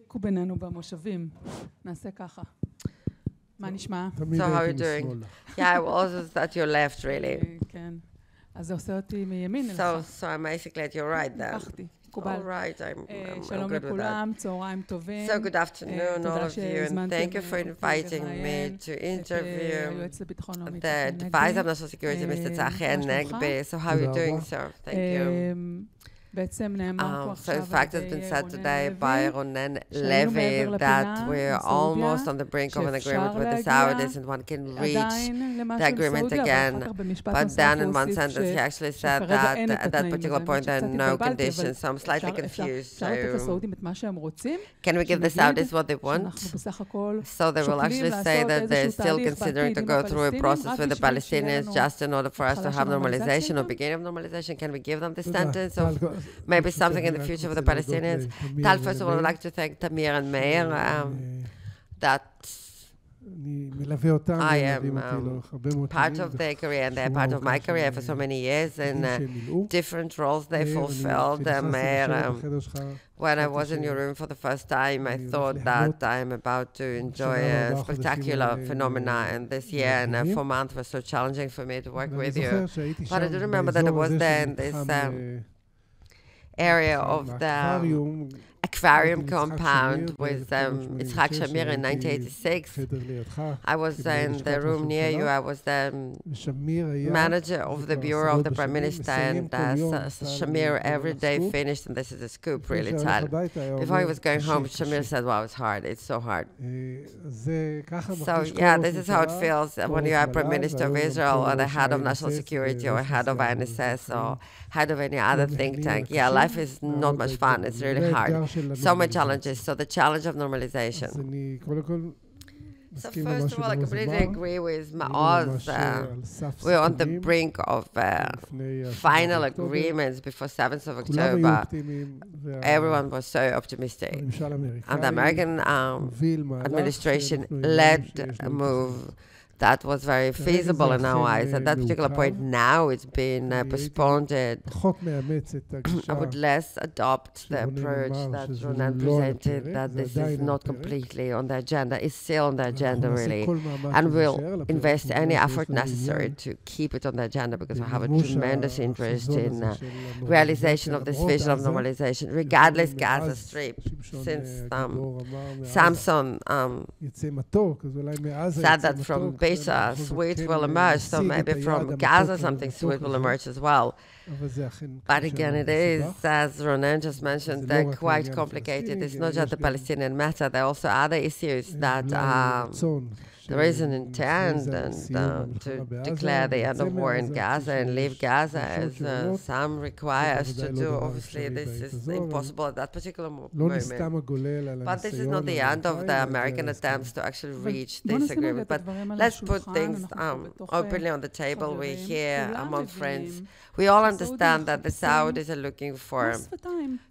שיחקו בינינו במושבים. נעשה ככה. מה נשמע? So how are you doing? Yeah, I was at your left, really. כן. אז זה עושה אותי מימין אליך. So I'm basically at your right then. לקחתי. מקובל. All right, I'm שלום good with לכולם, that. צהריים טובים. So good afternoon, all of you, and thank you for inviting me to interview the advisor of national security, Mr. Tzachi Hanegbi. So how are you doing, sir? Thank you. בעצם נאמר פה עכשיו So in fact, it's been said today by Ronen Levy that we're almost on the brink of an agreement with the Saudis and one can reach the agreement again. But then in one sentence, he actually said that at that particular point there are no conditions. So I'm slightly confused. So can we give the Saudis what they want? So they will actually say that they're still considering to go through a process with the Palestinians just in order for us to have normalization or beginning of normalization. Can we give them this sentence of maybe something in the future for the Palestinians? Tal, first of all, I'd like to thank Tamir and Meir that I am part of their career and they're part of my career for so many years in different roles they fulfilled. Meir, when I was in your room for the first time, I thought that I'm about to enjoy a spectacular phenomena, and this year and 4 months was so challenging for me to work with you. But I do remember that I was there in this area of the aquarium compound with Yitzhak Shamir in 1986. I was in the room near you. I was the manager of the bureau of the Prime Minister, and Shamir every day finished, and this is a scoop, really, Tal. Before he was going home, Shamir said, wow, it's hard, it's so hard. So yeah, this is how it feels when you are Prime Minister of Israel or the head of national security or head of INSS or head of any other think tank. Yeah, life is not much fun, it's really hard. So many challenges. So the challenge of normalization. So first of all, I completely agree with Maoz. We're on the brink of final agreements before 7th of October. Everyone was so optimistic. And the American administration led a move that was very feasible in our eyes. At that particular point now, it's been postponed. I would less adopt the approach that Ronen presented, that this is not completely on the agenda. It's still on the agenda, really. And we'll invest any effort necessary to keep it on the agenda because we have a tremendous interest in realization of this vision of normalization, regardless Gaza Strip. Since Samson said that from sweet will emerge, so maybe from Gaza something sweet will emerge as well. But again, it is, as Ronen just mentioned, they're quite complicated. It's not just the Palestinian matter, there are also other issues that there is an intent to declare the end of war in Gaza and leave Gaza, as some require us to do. Obviously, this is impossible at that particular moment. But this is not the end of the American attempts to actually reach this agreement. But let's put things openly on the table. We're here among friends. We all understand that the Saudis are looking for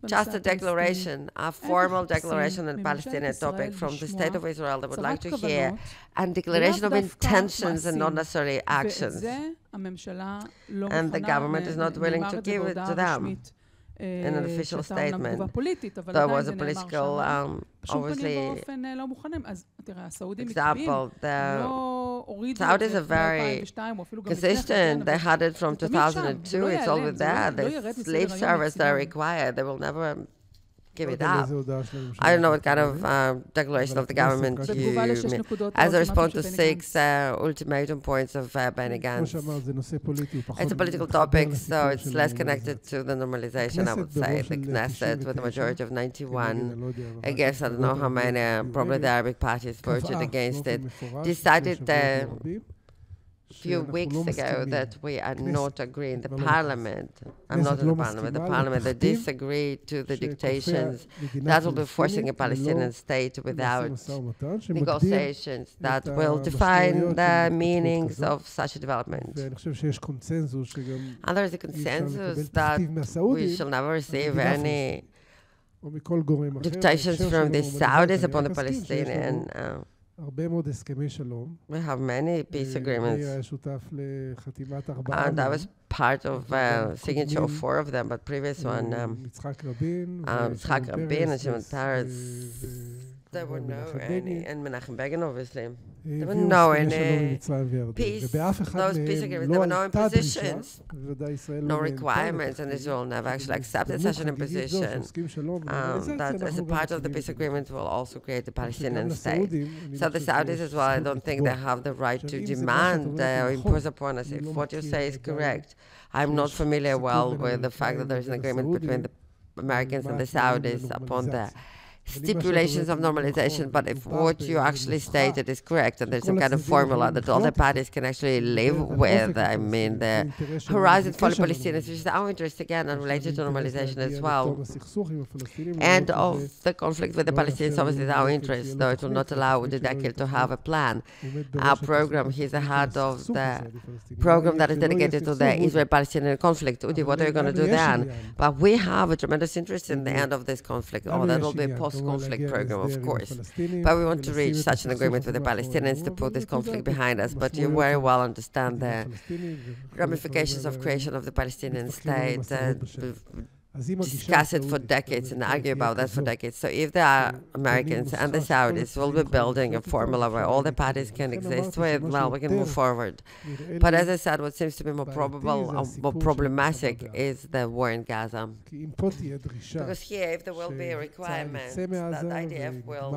just a declaration, a formal declaration on the Palestinian topic from the State of Israel. They would like to hear a declaration of intentions and not necessarily actions. And the government is not willing to give it to them in an official statement. There was a political, obviously, example. The Saudis are very consistent. They had it from 2002. It's always there. The slave service they require. They will never give it up. I don't know what kind of declaration of the government you mean. As a response to 6 ultimatum points of Benny Gantz. It's a political topic, so it's less connected to the normalization, I would say. The Knesset, with a majority of 91, I guess, I don't know how many, probably the Arabic parties voted against it, decided few weeks ago that we are not agreeing. The parliament, I'm not in the parliament, they disagree to the dictations that will be forcing a Palestinian state without negotiations that will define the meanings of such a development. And there is a consensus that we shall never receive any dictations from the Saudis upon the Palestinian We have many peace agreements. And I was part of signature of 4 of them, but previous one, Tzachi Hanegbi and Shimon Peres, there were no any, and Menachem Begin, obviously. There were no any peace, those peace agreements, there were no impositions, no requirements, and Israel never actually accepted such an imposition. That as a part of the peace agreement will also create the Palestinian state. So the Saudis as well, I don't think they have the right to demand or impose upon us if what you say is correct. I'm not familiar well with the fact that there's an agreement between the Americans and the Saudis upon the stipulations of normalization, but if what you actually stated is correct and there's some kind of formula that all the parties can actually live with, I mean, the horizon for the Palestinians, which is our interest again and related to normalization as well, and of the conflict with the Palestinians, obviously is our interest, though it will not allow the decade to have a plan. Our program, he's the head of the program that is dedicated to the Israel-Palestinian conflict. Udi, what are you going to do then? But we have a tremendous interest in the end of this conflict. Oh, that will be a post-conflict program, of course. But we want to reach such an agreement with the Palestinians to put this conflict behind us. But you very well understand the ramifications of creation of the Palestinian state. Discuss it for decades and argue about that for decades. So if the Americans and the Saudis will be building a formula where all the parties can exist with, well, we can move forward. But as I said, what seems to be more probable, more problematic is the war in Gaza. Because here, if there will be a requirement that IDF will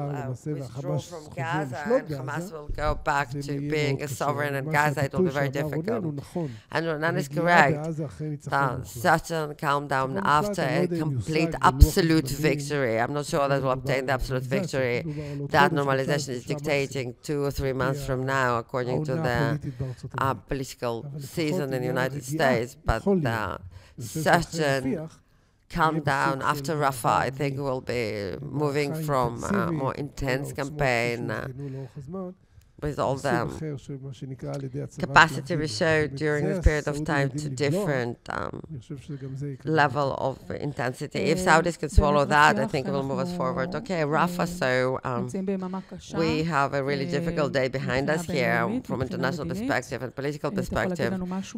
withdraw from Gaza and Hamas will go back to being a sovereign in Gaza, it will be very difficult. And Ronan is correct that such a calm down after a complete absolute victory. I'm not sure that we'll obtain the absolute victory that normalization is dictating 2 or 3 months from now, according to the political season in the United States. But such a calm down after Rafah, I think we'll be moving from a more intense campaign with all the capacity we showed during this period of time to different level of intensity. If Saudis can swallow that, I think it will move us forward. Okay, Rafah, so we have a really difficult day behind us here from international perspective and political perspective.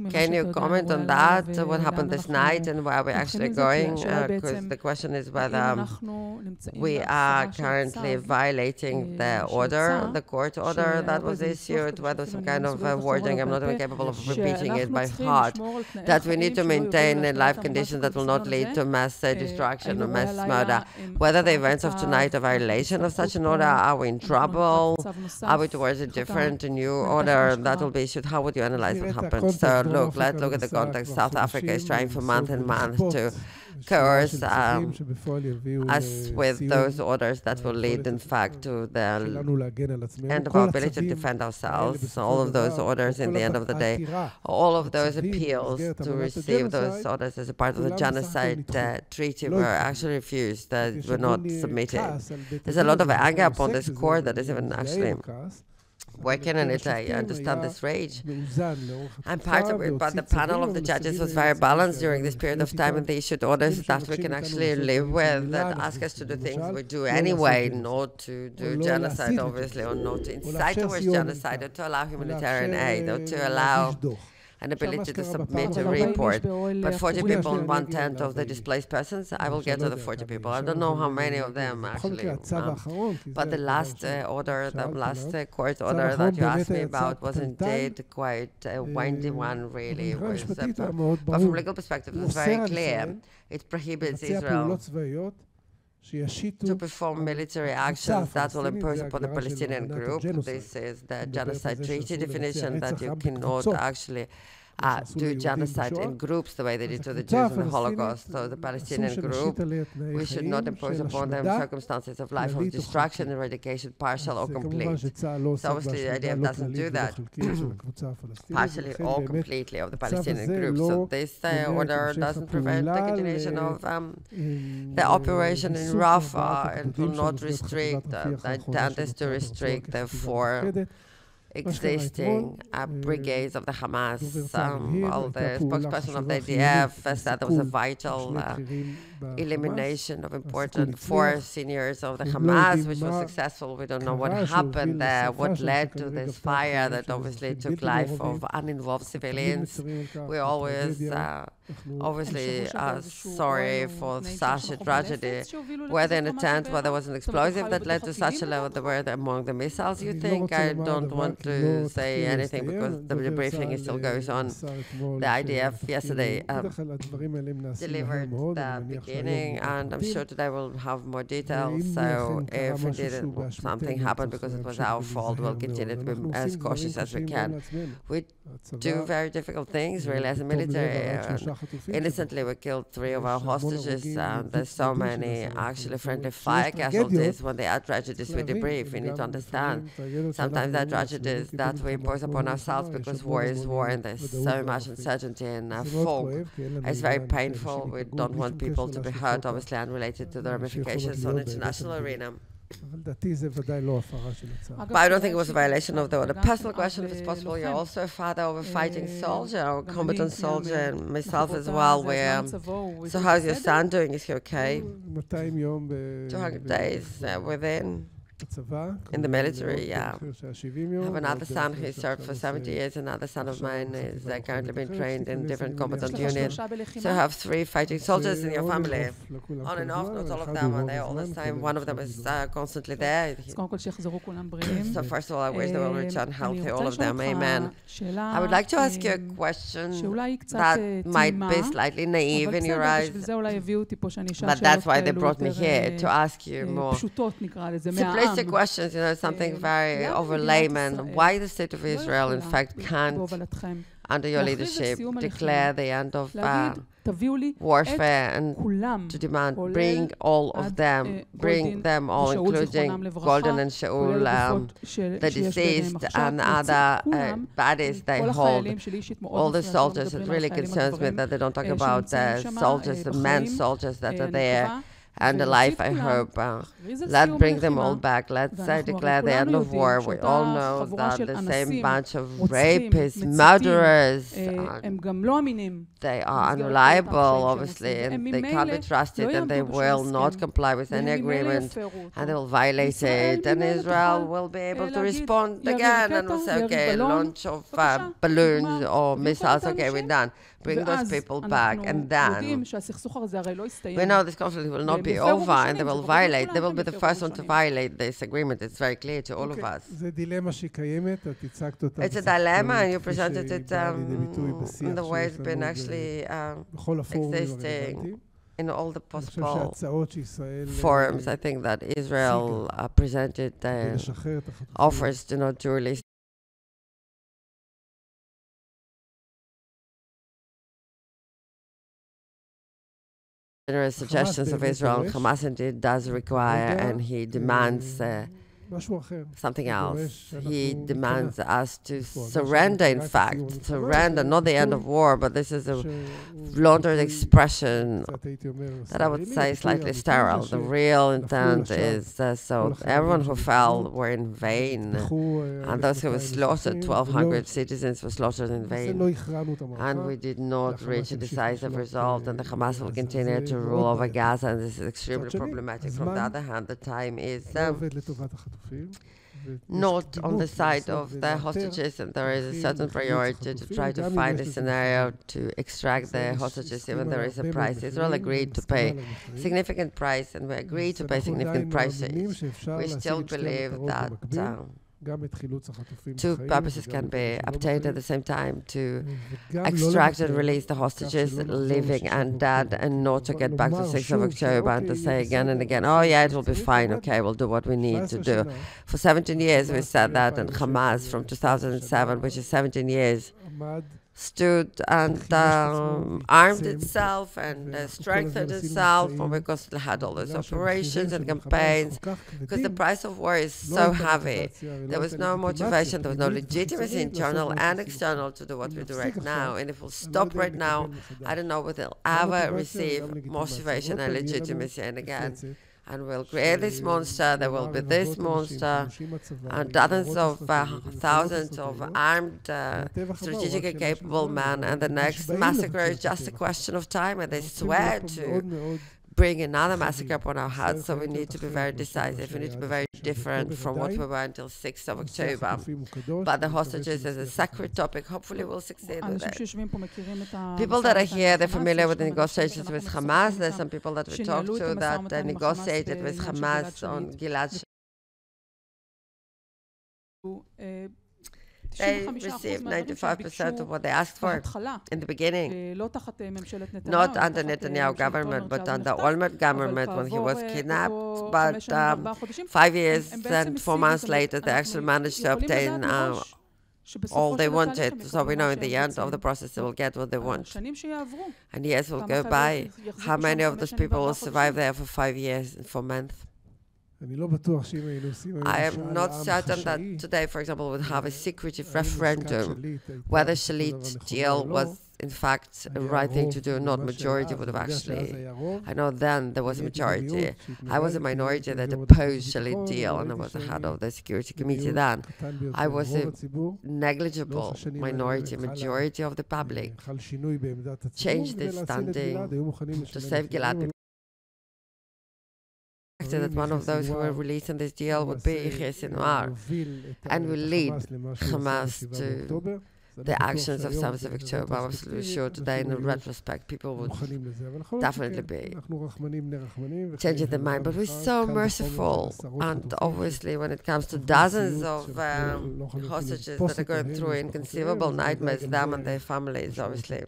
Can you comment on that, what happened this night and where we're actually going? Because the question is whether we are currently violating the order, the court order that was issued, whether some kind of wording, I'm not even capable of repeating it by heart, that we need to maintain a life condition that will not lead to mass destruction or mass murder. Whether the events of tonight are a violation of such an order, are we in trouble? Are we towards a different, a new order that will be issued? How would you analyze what happened? So look, let's look at the context. South Africa is trying for month and month to coerce us with those orders that will lead, in fact, to the end of our ability to defend ourselves. All of those orders, in the end of the day, all of those appeals to receive those orders as a part of the genocide treaty were actually refused, that were not submitted. There's a lot of anger upon this court that is even actually working on it. I understand this rage. I'm part of it, but the panel of the judges was very balanced during this period of time, and they issued orders that we can actually live with, that ask us to do things we do anyway, not to do genocide, obviously, or not to incite towards genocide, or to allow humanitarian aid, or to allow an ability to submit a report. But 40 people and 1/10 of the displaced persons, I will get to the 40 people. I don't know how many of them actually. But the last order, the last court order that you asked me about was indeed quite a windy one, really. But from a legal perspective, it's very clear. It prohibits Israel to perform military actions that will impose upon the Palestinian group. This is the genocide treaty definition, that you cannot actually do genocide in groups the way they did to the Jews in the Holocaust. So the Palestinian group, we should not impose upon them circumstances of life of destruction, eradication, partial or complete. So obviously the IDF doesn't do that, partially or completely, of the Palestinian group. So this order doesn't prevent the continuation of the operation in Rafah, and will not restrict. The intent is to restrict, therefore, existing brigades of the Hamas. Well, the spokesperson of the IDF said there was a vital elimination of important 4 seniors of the Hamas, which was successful. We don't know what happened there, what led to this fire that obviously took life of uninvolved civilians. We always obviously are sorry for such a tragedy. Were they in a tent where there was an explosive that led to such a level? They were among the missiles, you think? I don't want to say anything because the debriefing still goes on. The IDF yesterday delivered the beginning, and I'm sure today we'll have more details. So if indeed something happened because it was our fault, we'll continue to be as cautious as we can. We do very difficult things, really, as a military. Innocently, we killed 3 of our hostages, and there's so many actually friendly fire casualties. When there are tragedies, we debrief. We need to understand. Sometimes there are tragedies that we impose upon ourselves because war is war, and there's so much uncertainty and fog. It's very painful. We don't want people to be hurt, obviously unrelated to the ramifications on the international arena. But I don't think it was a violation of the order. Personal question, if it's possible, you're also a father of a fighting soldier or a combatant soldier, and myself as well. So how's your son doing? Is he okay? 200 days within. In the military, yeah. I have another son who served for 70 years. Another son of mine is currently being trained in different combatant units. So you have 3 fighting soldiers in your family. On and off, not all of them are there all the time. One of them is constantly there. So first of all, I wish they will return healthy, all of them. Amen. I would like to ask you a question that might be slightly naive in your eyes, but that's why they brought me here, to ask you more simplistic questions, something very over layman. Why the state of Israel, in fact, can't, under your leadership, declare the end of warfare and to demand, bring all of them, bring them all, including Golden and Shaul, the deceased, and other baddies they hold, all the soldiers. It really concerns me that they don't talk about the soldiers, the men soldiers that are there, and the life, I hope. Let's bring them all back. Let's declare the end of war. We all know that the same bunch of rapists, murderers, they are unreliable, obviously, and they can't be trusted, and they will not comply with any agreement, and they will violate it, and Israel will be able to respond again, and will say, okay, launch of balloons or missiles, okay, we're done. Bring those people back, and then we know this conflict will not be over, and they will violate. They will be the first one to violate this agreement. It's very clear to all of us. It's a dilemma, and you presented it in the way it's been actually existing in all the possible forums. I think that Israel presented offers to not to release generous suggestions of Israel. Hamas indeed does require, and he demands something else. He demands us to surrender, in fact. Surrender, not the end of war, but this is a laundered expression that I would say is slightly sterile. The real intent is so everyone who fell were in vain, and those who were slaughtered, 1,200 citizens were slaughtered in vain. And we did not reach a decisive result, and the Hamas will continue to rule over Gaza, and this is extremely problematic. From the other hand, the time is not on the side of the hostages, and there is a certain priority to try to find a scenario to extract the hostages, even there is a price. Israel agreed to pay significant price, and we agreed to pay significant prices. We still believe that two purposes can be obtained at the same time: to extract and release the hostages, living and dead, and not to get back to 6th of October and to say again and again, oh yeah, it will be fine, okay, we'll do what we need to do. For 17 years we said that, and Hamas from 2007, which is 17 years, stood and armed itself and strengthened itself, because it had all those operations and campaigns, because the price of war is so heavy. There was no motivation, there was no legitimacy, internal and external, to do what we do right now. And if we'll stop right now, I don't know whether we'll ever receive motivation and legitimacy. And again, and we'll create this monster, there will be this monster, and dozens of thousands of armed, strategically capable men, and the next massacre is just a question of time, and they swear to bring another massacre upon our heads, so we need to be very decisive. We need to be very different from what we were until 6th of October. But the hostages is a sacred topic. Hopefully we'll succeed with it. People that are here, they're familiar with the negotiations with Hamas. There's some people that we talked to that negotiated with Hamas on Gilad. They received 95% of what they asked for in the beginning, not under Netanyahu government, but under Olmert government when he was kidnapped. But 5 years and 4 months later, they actually managed to obtain all they wanted. So we know in the end of the process, they will get what they want. And years will go by. How many of those people will survive there for 5 years and 4 months? I am not certain that today, for example, would have a secretive referendum whether Shalit deal was in fact a right thing to do. Not majority would have actually. I know then there was a majority. I was a minority that opposed Shalit deal, and I was the head of the Security Committee then. I was a negligible minority. Majority of the public changed their standing to save Gilad. That one of those who were released in this deal would be Yahya Sinwar, and will lead Hamas to the actions of 7th of October. I'm absolutely sure today, in retrospect, people would definitely be changing their mind. But we're so merciful, and obviously when it comes to dozens of hostages that are going through inconceivable nightmares, them and their families, obviously.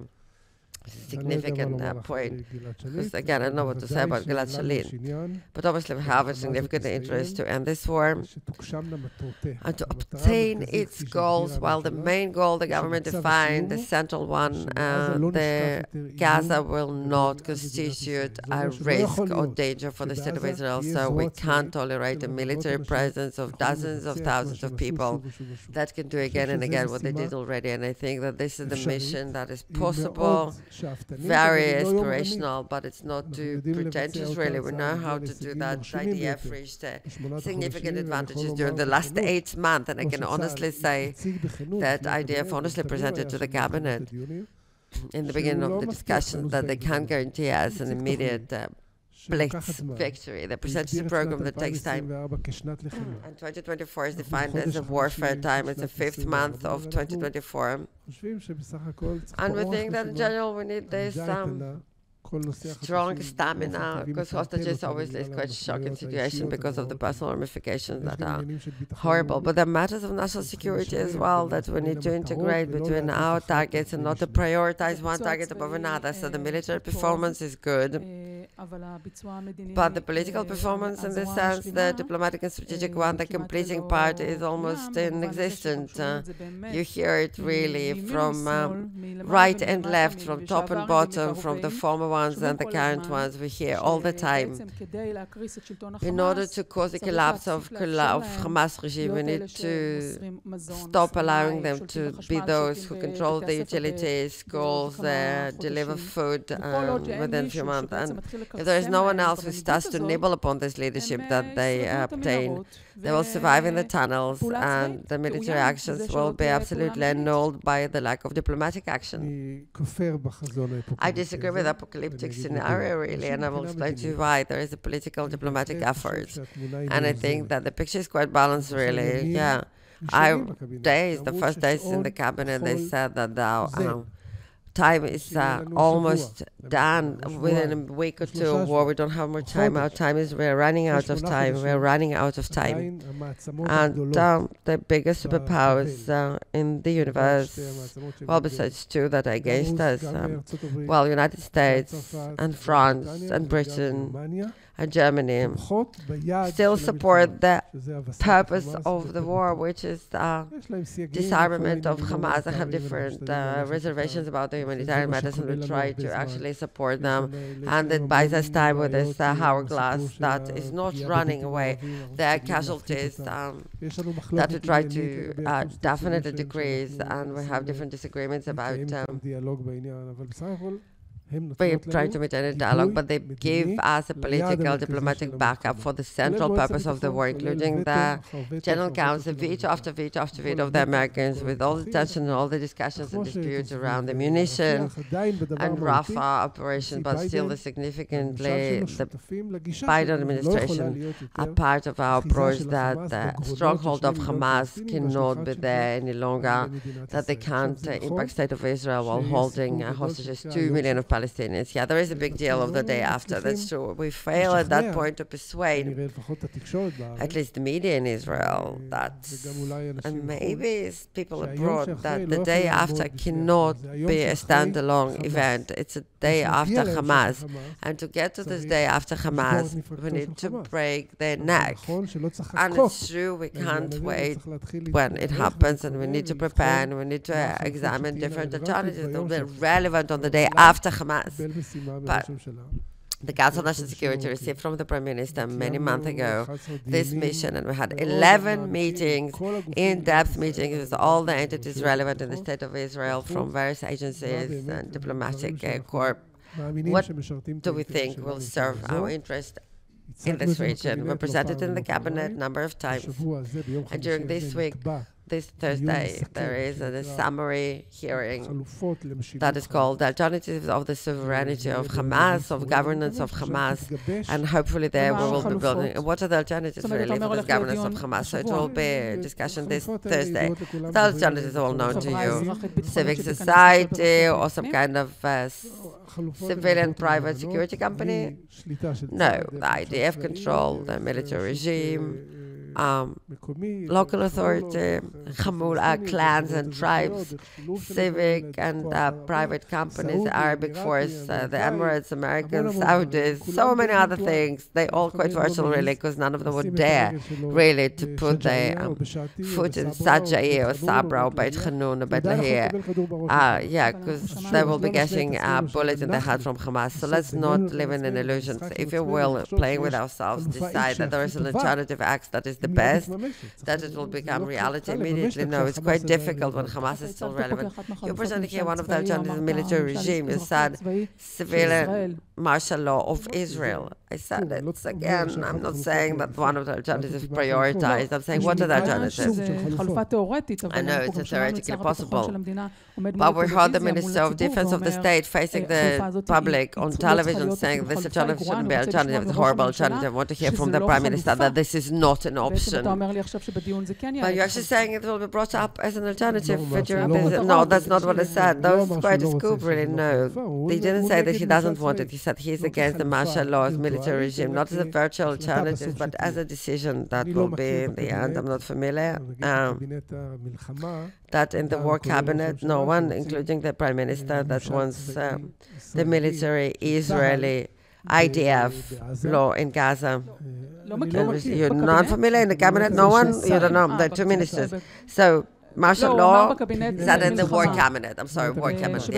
Significant point, because again, I don't know what to say about Gilad Shalit, but obviously we have a significant interest to end this war and to obtain its goals, while the main goal the government defined, the central one, the Gaza will not constitute a risk or danger for the state of Israel, so we can't tolerate a military presence of dozens of thousands of people that can do again and again what they did already, and I think that this is the mission that is possible. Very aspirational, but it's not too pretentious, really. We know how to do that. IDF reached significant advantages during the last 8 months, and I can honestly say that IDF honestly presented to the cabinet in the beginning of the discussion that they can't guarantee us an immediate blitz victory. They presented a program that takes time. And 2024 is defined as a warfare time. It's the 5th month of 2024. And we think that in general we need this strong stamina, because hostages obviously is quite a shocking situation because of the personal ramifications that are horrible. But there are matters of national security as well that we need to integrate between our targets and not to prioritize one target above another. So the military performance is good, but the political performance, in this sense, the diplomatic and strategic one, the completing part is almost inexistent. You hear it really from right and left, from top and bottom, from the former ones and the current ones. We hear all the time. In order to cause a collapse of Hamas regime, we need to stop allowing them to be those who control the utilities, schools, deliver food within a few months. And if there is no one else who starts to nibble upon this leadership that they obtain, they will survive in the tunnels, and the military actions will be absolutely annulled by the lack of diplomatic action. I disagree with the apocalyptic scenario, really, and I will explain to you why. There is a political diplomatic effort, and I think that the picture is quite balanced, really. Yeah. The first days in the cabinet, they said that time is almost done. Within a week or two of war, we don't have more time. We're running out of time. We're running out of time. And the biggest superpowers in the universe, well, besides two that are against us, United States and France and Britain and Germany still support the purpose of the war, which is disarmament of Hamas. I have different reservations about the humanitarian matters, and we try to actually support them. And it buys us time with this hourglass that is not running away. There are casualties that we try to definitely decrease, and we have different disagreements about be trying to meet any dialogue, but they give us a political, diplomatic backup for the central purpose of the war, including the General Council, veto after veto after veto of the Americans, with all the tension and all the discussions and disputes around the munition and Rafah operation, but still the significantly, the Biden administration are part of our approach that the stronghold of Hamas cannot be there any longer, that they can't impact state of Israel while holding hostages 2 million of Palestinians. Yeah, there is a big deal of the day after, that's true. We fail at that point to persuade at least the media in Israel that, and maybe people abroad, that the day after cannot be a standalone event. It's a day after Hamas. And to get to this day after Hamas, we need to break their neck. And it's true, we can't wait when it happens, and we need to prepare, and we need to examine different alternatives that will be relevant on the day after Hamas. But the Council of National Security received from the Prime Minister many months ago this mission, and we had 11 meetings, in-depth meetings with all the entities relevant in the State of Israel from various agencies and diplomatic corps. What do we think will serve our interest in this region? We presented in the cabinet a number of times, and during this week, this Thursday, there is a summary hearing that is called The Alternatives of the Sovereignty of Hamas, of Governance of Hamas, and hopefully there we will be building. What are the alternatives really for this governance of Hamas? So it will be a discussion this Thursday. The alternatives are well known to you. Civic society or some kind of civilian private security company? No, the IDF control, the military regime, local authority, clans and tribes, civic and private companies, the Arabic force, the Emirates, Americans, Saudis, so many other things. They all quite virtual really, because none of them would dare really to put their foot in Tzachi or Sabra or Beit Hanun or Beit Lahir. Yeah, because they will be getting bullets in the head from Hamas. So let's not live in an illusion. So if you will, playing with ourselves, decide that there is an alternative act that is the best, that it will become reality immediately. No, it's quite difficult when Hamas is still relevant. You presented here one of the alternatives, military regime. You said civilian martial law of Israel. I said it again. I'm not saying that one of the alternatives is prioritized. I'm saying what are the alternatives? I know it's theoretically possible, but we heard the Minister of Defense of the state facing the public on television saying this alternative shouldn't be alternative, it's a horrible alternative. I want to hear from the Prime Minister that this is not an option. But you're actually saying it will be brought up as an alternative during this. No, that's not what I said. That was quite a scoop, really. No, he didn't say that he doesn't want it. He said he's against the martial law military regime, not as a virtual alternative, but as a decision that will be in the end. I'm not familiar. That in the war cabinet, no one, including the Prime Minister, that wants the military Israeli IDF law in Gaza. You're not familiar in the cabinet? No one? You don't know. There are two ministers. So martial law is that in the war cabinet? I'm sorry, war cabinet.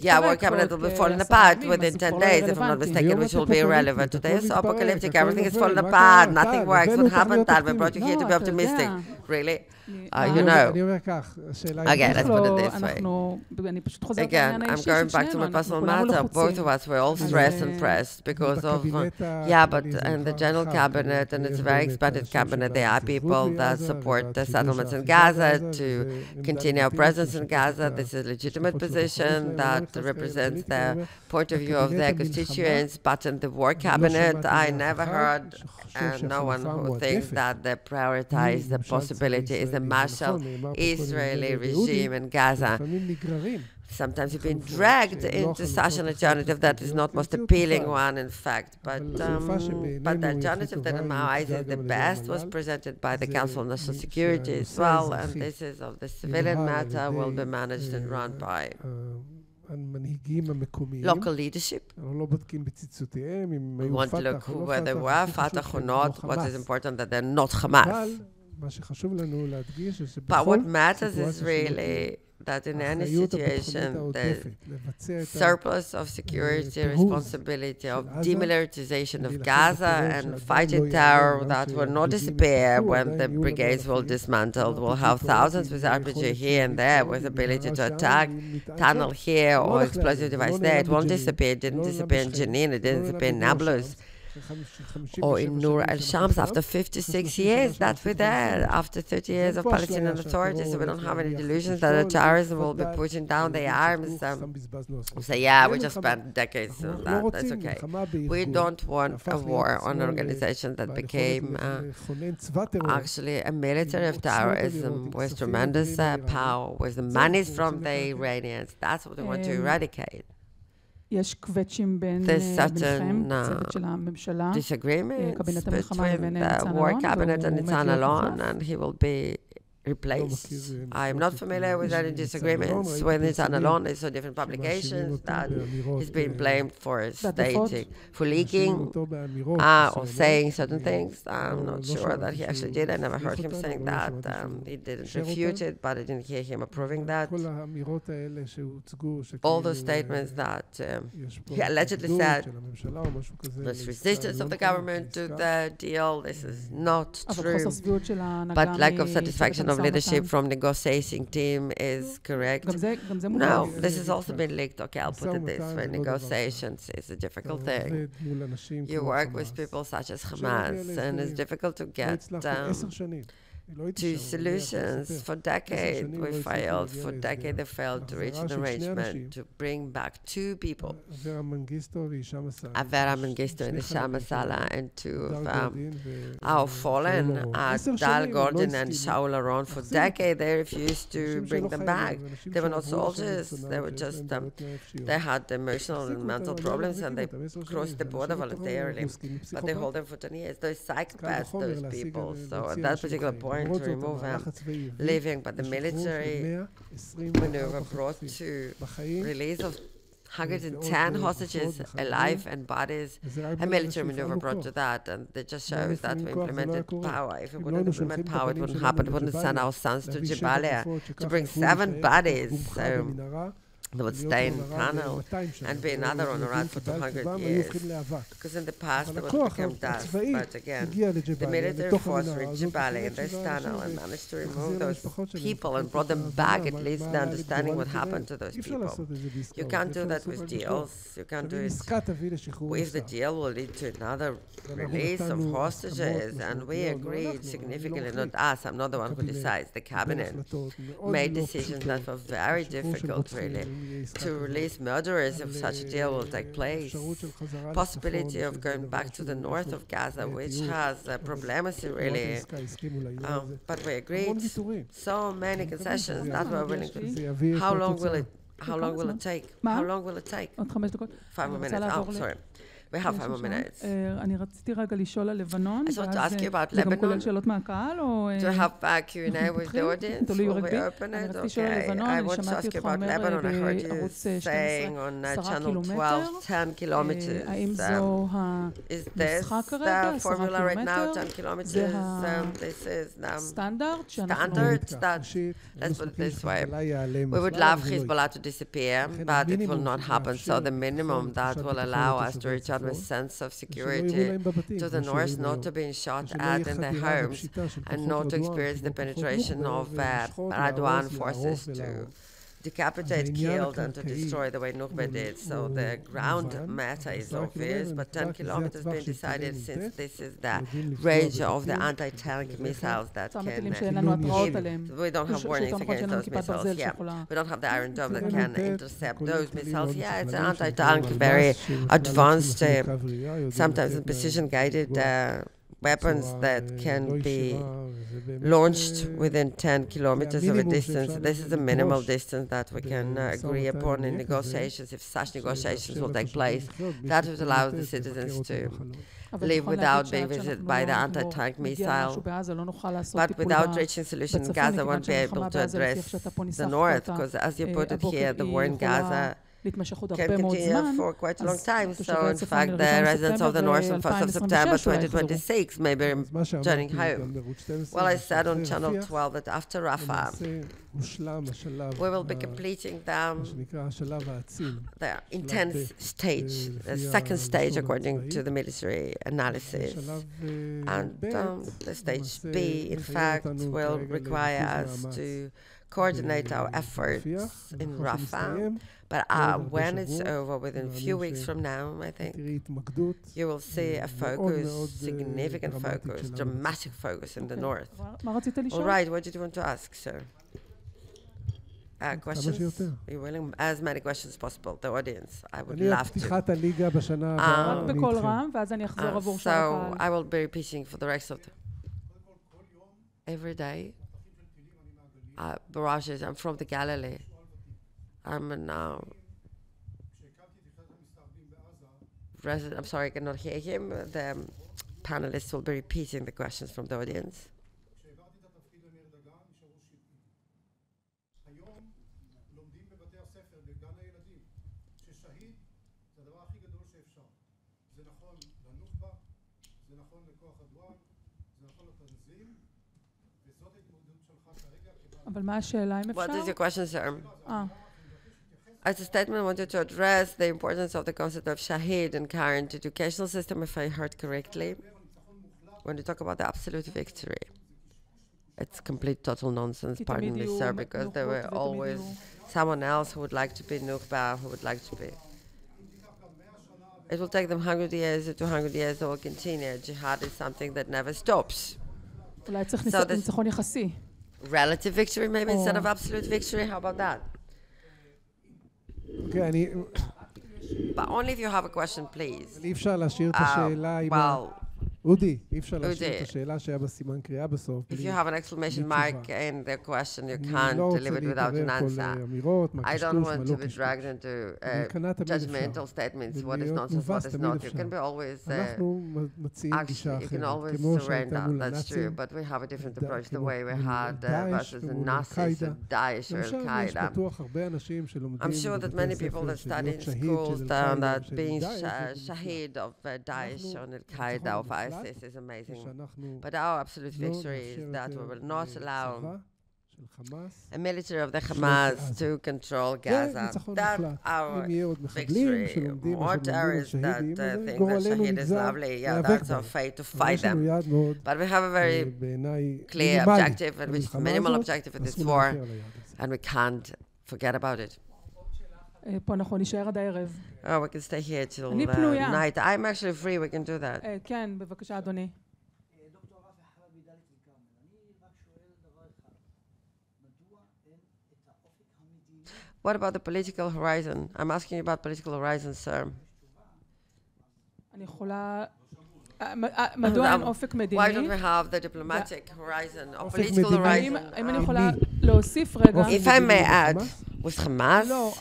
Yeah, war cabinet will be falling apart within 10 days, if I'm not mistaken, which will be irrelevant. Today is so apocalyptic. Everything is falling apart. Nothing works. What happened? That we brought you here to be optimistic. Really? You know. Again, let's put it this way. Again, I'm going back to my personal matter. Both of us were all stressed and pressed because of, but in the General Cabinet, and it's a very expanded cabinet, there are people that support the settlements in Gaza to continue our presence in Gaza. This is a legitimate position that represents the point of view of their constituents. But in the war cabinet, I never heard no one who thinks that they prioritize the possibility is a martial Israeli regime in Gaza. Sometimes you've been dragged into such an alternative that is not most appealing one, in fact. But the alternative that in my eyes is the best was presented by the Council of National Security as well, and this is of the civilian matter will be managed and run by local leadership. We want to look whether they were Fatah or not. What is important that they're not Hamas. But what matters is really that in any situation, the surplus of security responsibility of demilitarization of Gaza and fighting terror that will not disappear when the brigades will dismantled. We'll have thousands with RPG here and there with ability to attack, tunnel here or explosive device there. It won't disappear. It didn't disappear in Jenin. It didn't disappear in Nablus. Or in Nur al-Shams after 56 years that we're there, after 30 years of Palestinian authority, so we don't have any delusions that the terrorism will be pushing down their arms. We say, yeah, we just spent decades on that, that's okay. We don't want a war on an organization that became actually a military of terrorism with tremendous power, with the monies from the Iranians. That's what we want to eradicate. There's certain disagreements between the war cabinet and Nitzan Alon, and he will be replaced. I'm not familiar with any disagreements with Nitzan Alon. It's different publications that he's been blamed for stating, for leaking or saying certain things. I'm not sure that he actually did. I never heard him saying that. He didn't refute it, but I didn't hear him approving that. All those statements that he allegedly said, there's resistance of the government to the deal. This is not true. But lack of satisfaction of leadership from negotiating team is correct. No, this has also been leaked. Okay, I'll put it this way. Negotiations is a difficult thing. You work with people such as Hamas, and it's difficult to get to solutions. For decades we failed. For decades they failed to reach an arrangement to bring back two people, Avera Mengistu and Hisham Masala, and two of our fallen Dal Gordon and Shaul Aron. For decades they refused to bring them back. They were not soldiers. They were just they had emotional and mental problems, and they crossed the border voluntarily. But they hold them for 10 years. Those psychopaths, those people. So at that particular point, to remove them living, but the military maneuver brought to release of 110 hostages alive and bodies. A military maneuver brought to that, and it just shows that we implemented power. If we wouldn't implement power, it wouldn't happen. We wouldn't send our sons to Jabalia to bring 7 bodies. So they would stay in the tunnel and be another on the run for 200 years. Because in the past they would become dust. But again, the military force reached Jabalia in this tunnel and managed to remove those people and brought them back, at least the understanding what happened to those people. You can't do that with deals. You can't do it. If the deal will lead to another release of hostages, and we agreed significantly, not us, I'm not the one who decides, the cabinet made decisions that were very difficult, really, to release murderers if such a deal will take place. Possibility of going back to the north of Gaza, which has problemacy really. But we agreed. So many concessions that we're willing to. How long will it take? How long will it take? 5 more minutes. Oh, sorry. We have 5 more minutes. אני רציתי רגע לשאול על לבנון, ואז זה גם כולל שאלות מהקהל, או... To have Q&A with the audience, will we open it? Okay, I want to ask you about Lebanon. I heard you saying on channel 12, 10 kilometers. Is this the formula right now, 10 kilometers? This is standard. Let's put it this way. We would love Hezbollah to disappear, but it will not happen. So the minimum that will allow us to return with sense of security to the north, not to be shot at in their homes, and not to experience the penetration of Radwan forces to decapitate, killed, and to destroy the way Nukhba did. So the ground matter is obvious, but 10 kilometers been decided since this is the range of the anti-tank missiles that can hit. We don't have warnings against those missiles. Yeah, we don't have the Iron Dome that can intercept those missiles. Yeah, it's an anti-tank, very advanced, sometimes precision-guided weapons that can be launched within 10 kilometers of a distance. This is a minimal distance that we can agree upon in negotiations. If such negotiations will take place, that would allow the citizens to live without being visited by the anti-tank missile. But without reaching solution in Gaza, won't be able to address the north, because as you put it here, the war in Gaza להתמשך עוד can הרבה מאוד זמן, continue for quite a long time. So, תושבי in הצפון fact, the residents of the north on 1st of September 2026 may be returning home. Well, I said on Channel 12 that after Rafah, we will be completing the intense stage, the second stage according to the military analysis. And the stage B, in fact, will require us to coordinate our efforts in Rafah. But when it's over, within a few weeks from now, I think, you will see a focus, significant focus, dramatic focus in the north. All right, what did you want to ask, sir? Questions? You're willing? As many questions as possible. The audience, I would love to. So I will be repeating for the rest of the... Every day. Barrages. I'm from the Galilee. I'm I'm sorry, I cannot hear him. The panelists will be repeating the questions from the audience. What is your question, sir? As a statement, I wanted to address the importance of the concept of Shahid in current educational system, if I heard correctly. When you talk about the absolute victory, it's complete total nonsense, pardon me, sir, because there were always someone else who would like to be Nukhba, who would like to be. It will take them 100 years or 200 years, they will continue. Jihad is something that never stops. So relative victory, maybe, instead of absolute victory? How about that? But only if you have a question, please. Well, if you have an exclamation mark in the question, you can't deliver it without an answer. I don't want to be dragged into judgmental statements, what is nonsense, what is not. You can be always, actually, you can always surrender, that's true, but we have a different approach, the way we had versus the Nazis, Daesh, or Al-Qaeda. I'm sure that many people that study in schools that being Shahid of Daesh or Al-Qaeda, of ISIS, is amazing. But our absolute victory is that we will not allow a military of the Hamas to control Gaza. That's our victory. More terrorists that think that Shahid is lovely, yeah, that's our fate, to fight them. But we have a very clear objective, and which is minimal objective in this war, and we can't forget about it. Oh, we can stay here till night. I'm actually free, we can do that. What about the political horizon? I'm asking you about political horizon, sir. Why don't we have the diplomatic horizon or political horizon? If I may add, with Hamas? No,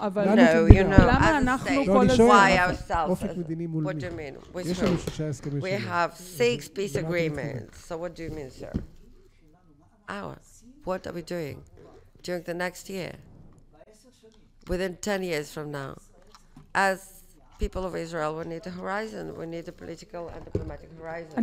you know, as a state, why ourselves? What do you mean? With who? We have 6 peace agreements. So what do you mean, sir? What are we doing during the next year? Within 10 years from now? As people of Israel, we need a horizon. We need a political and diplomatic horizon.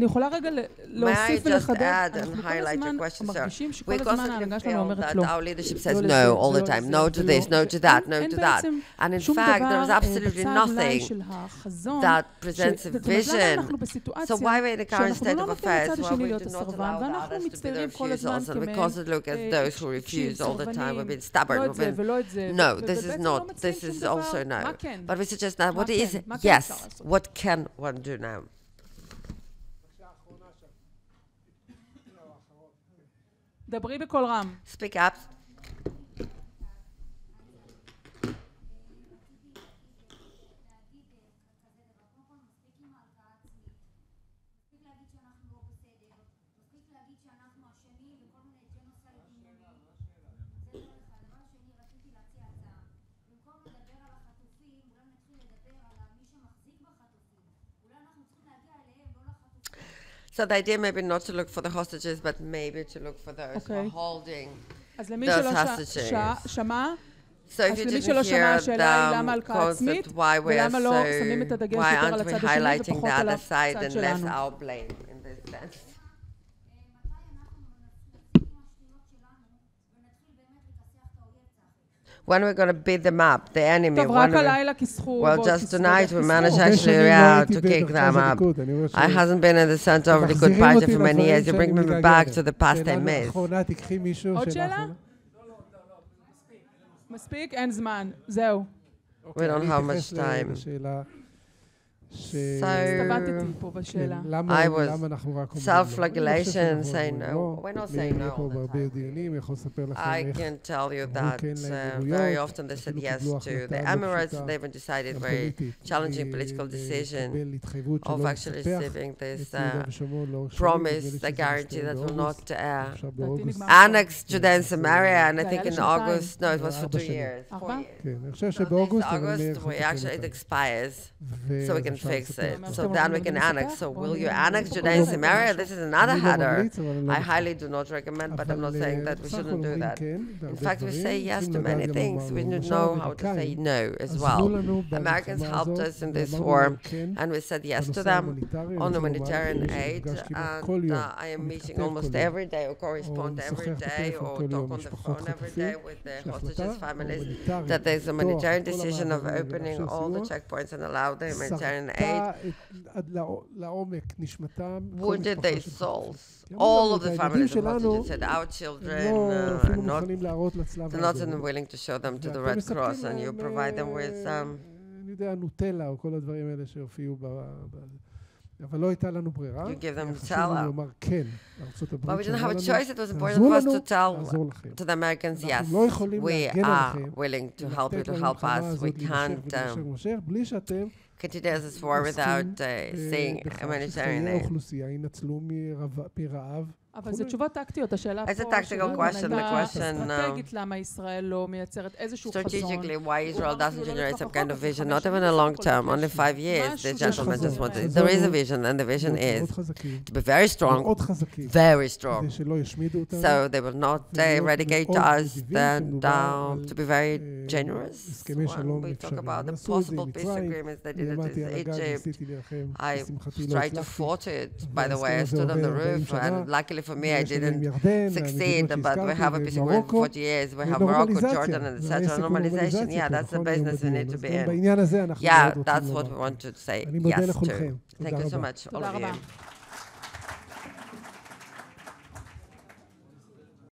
May I just add and highlight your question, sir? We constantly feel that our leadership says no all the time. No to this, no to that, no to that. And in fact, there is absolutely nothing that presents a vision. So why are we in the current state of affairs where we do not allow the others to be the refusals? And we constantly look at those who refuse all the time. We've been stubborn. No, this is not. This is also no. But we suggest that what is yes, what can one do now? Speak up. So the idea maybe not to look for the hostages, but maybe to look for those who are holding those hostages. So if you didn't hear the concept, why aren't we highlighting the other side and less our blame in this sense? When we're going to beat them up, the enemy. Well, just tonight we managed actually to kick them up. I hasn't been in the center of the good party for many years. You bring me back to the past I missed. עוד שאלה? מספיק? אין זמן. זהו. We don't have much time. So, I was self-flagellation, saying no. We're not saying no all the time. I can tell you that very often they said yes to the Emirates. They even decided very challenging political decision of actually receiving this promise, a guarantee that will not annex Judea and Samaria. And I think in August, no, it was for 2 years, 4 years. So this August, it expires, so we can fix it. So then we can annex. So will you annex Judea and Samaria? This is another header. I highly do not recommend, but I'm not saying that we shouldn't do that. In fact, we say yes to many things. We need to know how to say no as well. Americans helped us in this war, and we said yes to them on humanitarian aid. And I am meeting almost every day, or correspond every day, or talk on the phone every day with the hostages' families, that there's a humanitarian decision of opening all the checkpoints and allow the humanitarian aid. Wounded their souls. All of the families of hostages said, our children they're not even willing to show them to the Red Cross, and you provide them with you give them Nutella. But we didn't have a choice. It was important for us to tell to the Americans, yes, we are willing to help you, to help us. We can't continue this war without seeing humanitarian aid. אבל זה תשובות טקטיות, השאלה פה... It's a tactical question, the question... אסטרטגית למה ישראל לא מייצרת איזשהו חזון. Strategically, why Israel doesn't generate some kind of vision, not even a long term, only 5 years, the gentleman just wanted... There is a vision, and the vision is to be very strong, very strong. So they will not eradicate us, and to be very generous. When we talk about the possible peace agreements they did with Egypt, I tried to thwart it, by the way. I stood on the roof, and luckily for me, I didn't succeed, but we have a peace agreement for 40 years. We have Morocco, Jordan, and etc. Normalization, yeah, that's the business we need to be in. Yeah, that's what we want to say yes to. Thank you so much, all of you.